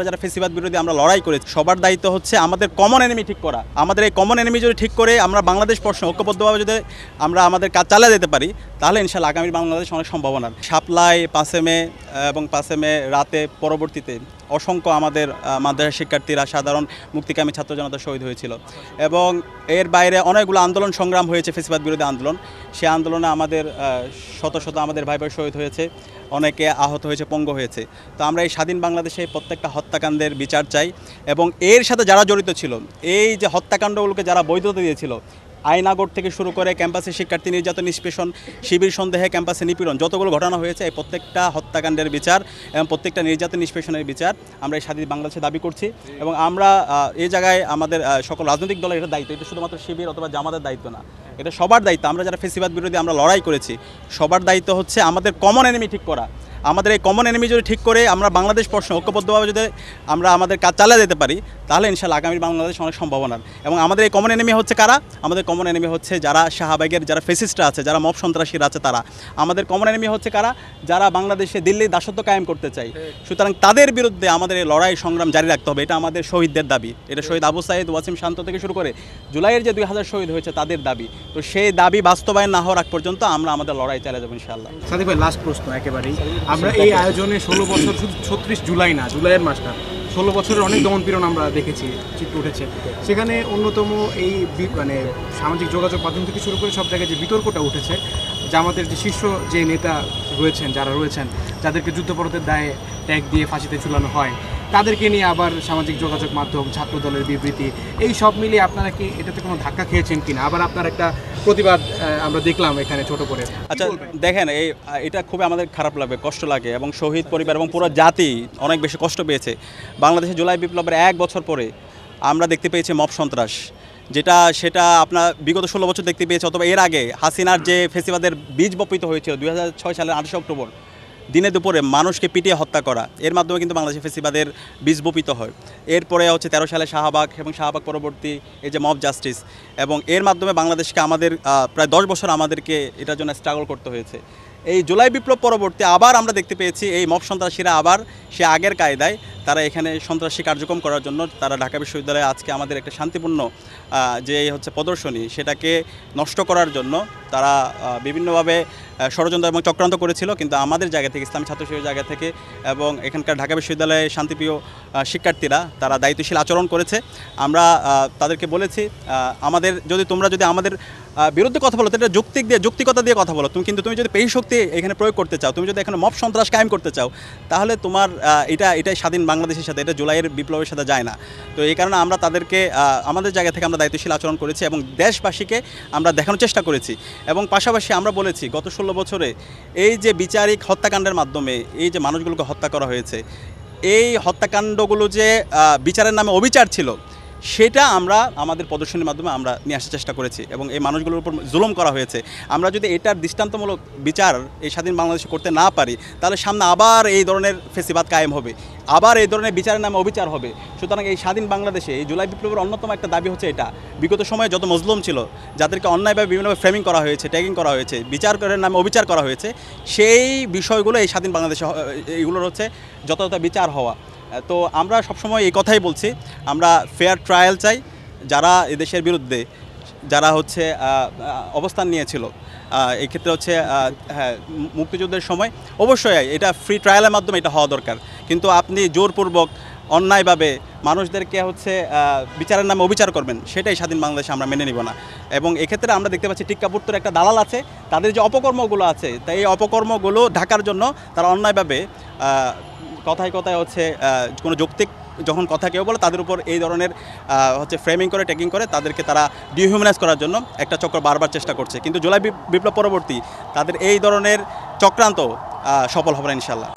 যারা ফেসিবাদ বিরোধী আমরা লড়াই করেছি, সবার দায়িত্ব হচ্ছে আমাদের কমন এনিমি ঠিক করা। আমাদের এই কমন এনিমি যদি ঠিক করে আমরা বাংলাদেশ প্রশ্নে ঐক্যবদ্ধভাবে যদি আমরা আমাদের কাজ চালিয়ে যেতে পারি, তাহলে ইনশাআল্লাহ আগামী বাংলাদেশ অনেক সম্ভাবনা। শাপলায় 5 মে এবং 5 মে রাতে পরবর্তীতে অসংখ্য আমাদের মাদ্রাসা শিক্ষার্থীরা, সাধারণ মুক্তিকামী ছাত্র জনতা শহীদ হয়েছিল এবং এর বাইরে অনেকগুলো আন্দোলন সংগ্রাম হয়েছে, ফেসিবাদ বিরোধী আন্দোলন। সে আন্দোলনে আমাদের শত শত আমাদের ভাই ভাই শহীদ হয়েছে, অনেকে আহত হয়েছে, পঙ্গু হয়েছে। তো আমরা এই স্বাধীন বাংলাদেশে প্রত্যেকটা হত্যাকাণ্ডের বিচার চাই এবং এর সাথে যারা জড়িত ছিল, এই যে হত্যাকাণ্ডগুলোকে যারা বৈধতা দিয়েছিল, আইনাগর থেকে শুরু করে ক্যাম্পাসে শিক্ষার্থী নির্যাতন, নিষ্পেষণ, শিবির সন্দেহে ক্যাম্পাসে নিপীড়ন, যতগুলো ঘটনা হয়েছে এই প্রত্যেকটা হত্যাকাণ্ডের বিচার এবং প্রত্যেকটা নির্যাতন নিষ্পেষণের বিচার আমরা এই স্বাধীন বাংলাদেশে দাবি করছি। এবং আমরা এই জায়গায় আমাদের সকল রাজনৈতিক দলের এটা দায়িত্ব, এটা শুধুমাত্র শিবির অথবা জামাতের দায়িত্ব না, এটা সবার দায়িত্ব। আমরা যারা ফেসিবাদ বিরোধী আমরা লড়াই করেছি, সবার দায়িত্ব হচ্ছে আমাদের কমন এনিমি ঠিক করা। আমাদের এই কমন এনিমি যদি ঠিক করে আমরা বাংলাদেশ প্রশ্নে ঐক্যবদ্ধভাবে যদি আমরা আমাদের কাজ চালিয়ে যেতে পারি, তাহলে ইনশাআল্লাহ আগামী বাংলাদেশ অনেক সম্ভাবনা। এবং আমাদের এই কমন এনিমি হচ্ছে কারা? আমাদের কমন এনিমি হচ্ছে যারা শাহবাগের যারা ফেসিস্টরা আছে, যারা মব সন্ত্রাসীরা আছে তারা। আমাদের কমন এনিমি হচ্ছে কারা? যারা বাংলাদেশে দিল্লির দাসত্ব কায়েম করতে চায়। সুতরাং তাদের বিরুদ্ধে আমাদের এই লড়াই সংগ্রাম জারি রাখতে হবে। এটা আমাদের শহীদদের দাবি, এটা শহীদ আবু সাইদ, ওয়াসিম শান্ত থেকে শুরু করে জুলাইয়ের যে 2000 শহীদ হয়েছে তাদের দাবি। তো সেই দাবি বাস্তবায়ন না হওয়ার আগ পর্যন্ত আমরা আমাদের লড়াই চালিয়ে যাবো ইনশাআল্লাহ। সাদিক ভাই, লাস্ট প্রশ্ন একেবারেই, আমরা এই আয়োজনে 16 বছর, শুধু 36 জুলাই না, জুলাইয়ের মাসটা 16 বছরের অনেক দমনপীড়ন আমরা দেখেছি, চিত্র উঠেছে। সেখানে অন্যতম এই মানে সামাজিক যোগাযোগ মাধ্যম থেকে শুরু করে সব জায়গায় যে বিতর্কটা উঠেছে, জামাতের যে শীর্ষ যে নেতা রয়েছেন, যারা রয়েছেন, যাদেরকে যুদ্ধাপরাধের দায়ে ট্যাগ দিয়ে ফাঁসিতে ঝুলানো হয়, তাদেরকে নিয়ে আবার সামাজিক যোগাযোগ মাধ্যম, ছাত্র দলের বিবৃতি, এই সব মিলিয়ে আপনারা কি এটাতে কোনো ধাক্কা খেয়েছেন কিনা? আবার আপনার একটা প্রতিবাদ আমরা দেখলাম এখানে ছোট করে। আচ্ছা দেখেন, এটা খুবই আমাদের খারাপ লাগবে, কষ্ট লাগে এবং শহীদ পরিবার এবং পুরো জাতি অনেক বেশি কষ্ট পেয়েছে। বাংলাদেশে জুলাই বিপ্লবের 1 বছর পরে আমরা দেখতে পেয়েছি মব সন্ত্রাস, সেটা আপনার বিগত 16 বছর দেখতে পেয়েছে, অথবা এর আগে হাসিনার যে ফেসিবাদের বীজ বপিত হয়েছিল 2006 সালের 28 অক্টোবর দিনে দুপুরে মানুষকে পিটিয়ে হত্যা করা, এর মাধ্যমে কিন্তু বাংলাদেশে ফেসিবাদের বীজ বপিত হয়। এরপরে হচ্ছে 13 সালে শাহবাগ এবং শাহবাগ পরবর্তী এই যে মব জাস্টিস, এবং এর মাধ্যমে বাংলাদেশকে আমাদের প্রায় 10 বছর আমাদেরকে এটার জন্য স্ট্রাগল করতে হয়েছে। এই জুলাই বিপ্লব পরবর্তী আবার আমরা দেখতে পেয়েছি এই মব সন্ত্রাসীরা আবার সে আগের কায়দায় তারা এখানে সন্ত্রাসী কার্যক্রম করার জন্য তারা ঢাকা বিশ্ববিদ্যালয়ে আজকে আমাদের একটা শান্তিপূর্ণ যে হচ্ছে প্রদর্শনী, সেটাকে নষ্ট করার জন্য তারা বিভিন্নভাবে ষড়যন্ত্র এবং চক্রান্ত করেছিল। কিন্তু আমাদের জায়গা থেকে, ইসলামী ছাত্র শিবিরের জায়গা থেকে এবং এখানকার ঢাকা বিশ্ববিদ্যালয়ে শান্তিপ্রিয় শিক্ষার্থীরা তারা দায়িত্বশীল আচরণ করেছে। আমরা তাদেরকে বলেছি, তোমরা যদি আমাদের বিরুদ্ধে কথা বলো, এটা যৌক্তিকতা দিয়ে কথা বলো, তুমি যদি পেশি শক্তি এখানে প্রয়োগ করতে চাও, তুমি যদি এখানে মব সন্ত্রাস কায়েম করতে চাও, তাহলে তোমার এটাই স্বাধীন বাংলাদেশের সাথে, এটা জুলাইয়ের বিপ্লবের সাথে যায় না। তো এই কারণে আমরা তাদেরকে আমাদের জায়গা থেকে আমরা দায়িত্বশীল আচরণ করেছি এবং দেশবাসীকে আমরা দেখানোর চেষ্টা করেছি। এবং পাশাপাশি আমরা বলেছি, গত 16 বছরে এই যে বিচারিক হত্যাকাণ্ডের মাধ্যমে এই যে মানুষগুলোকে হত্যা করা হয়েছে, এই হত্যাকাণ্ডগুলো যে বিচারের নামে অবিচার ছিল, সেটা আমরা আমাদের প্রদর্শনীর মাধ্যমে আমরা নিয়ে আসার চেষ্টা করেছি এবং এই মানুষগুলোর উপর জুলুম করা হয়েছে। আমরা যদি এটার দৃষ্টান্তমূলক বিচার এই স্বাধীন বাংলাদেশে করতে না পারি, তাহলে সামনে আবার এই ধরনের ফেসিবাদ কায়েম হবে, আবার এই ধরনের বিচারের নামে অবিচার হবে। সুতরাং এই স্বাধীন বাংলাদেশে এই জুলাই বিপ্লবের অন্যতম একটা দাবি হচ্ছে এটা, বিগত সময়ে যত মজলুম ছিল, যাদেরকে অন্যায়ভাবে বিভিন্নভাবে ফ্রেমিং করা হয়েছে, ট্যাগিং করা হয়েছে, বিচার করার নামে অবিচার করা হয়েছে, সেই বিষয়গুলো এই স্বাধীন বাংলাদেশে এগুলোর হচ্ছে যথাযথ বিচার হওয়া। তো আমরা সবসময় এই কথাই বলছি, আমরা ফেয়ার ট্রায়াল চাই। যারা এদেশের বিরুদ্ধে যারা হচ্ছে অবস্থান নিয়েছিল, এই ক্ষেত্রে হচ্ছে হ্যাঁ, মুক্তিযুদ্ধের সময় অবশ্যই এটা ফ্রি ট্রায়ালের মাধ্যমে এটা হওয়া দরকার। কিন্তু আপনি জোরপূর্বক অন্যায়ভাবে মানুষদেরকে হচ্ছে বিচারের নামে অবিচার করবেন, সেটাই স্বাধীন বাংলাদেশে আমরা মেনে নিব না। এবং এক্ষেত্রে আমরা দেখতে পাচ্ছি টিক্কাপুত্তর একটা দালাল আছে, তাদের যে অপকর্মগুলো আছে, তাই এই অপকর্মগুলো ঢাকার জন্য তারা অন্যায়ভাবে কথায় কথায় হচ্ছে কোনো যৌক্তিক যখন কথা কেউ বলে তাদের উপর এই ধরনের হচ্ছে ফ্রেমিং করে, ট্যাগিং করে তাদেরকে তারা ডিহিউম্যানাইজ করার জন্য একটা চক্র বারবার চেষ্টা করছে। কিন্তু জুলাই বিপ্লব পরবর্তী তাদের এই ধরনের চক্রান্ত সফল হবে না ইনশাআল্লাহ।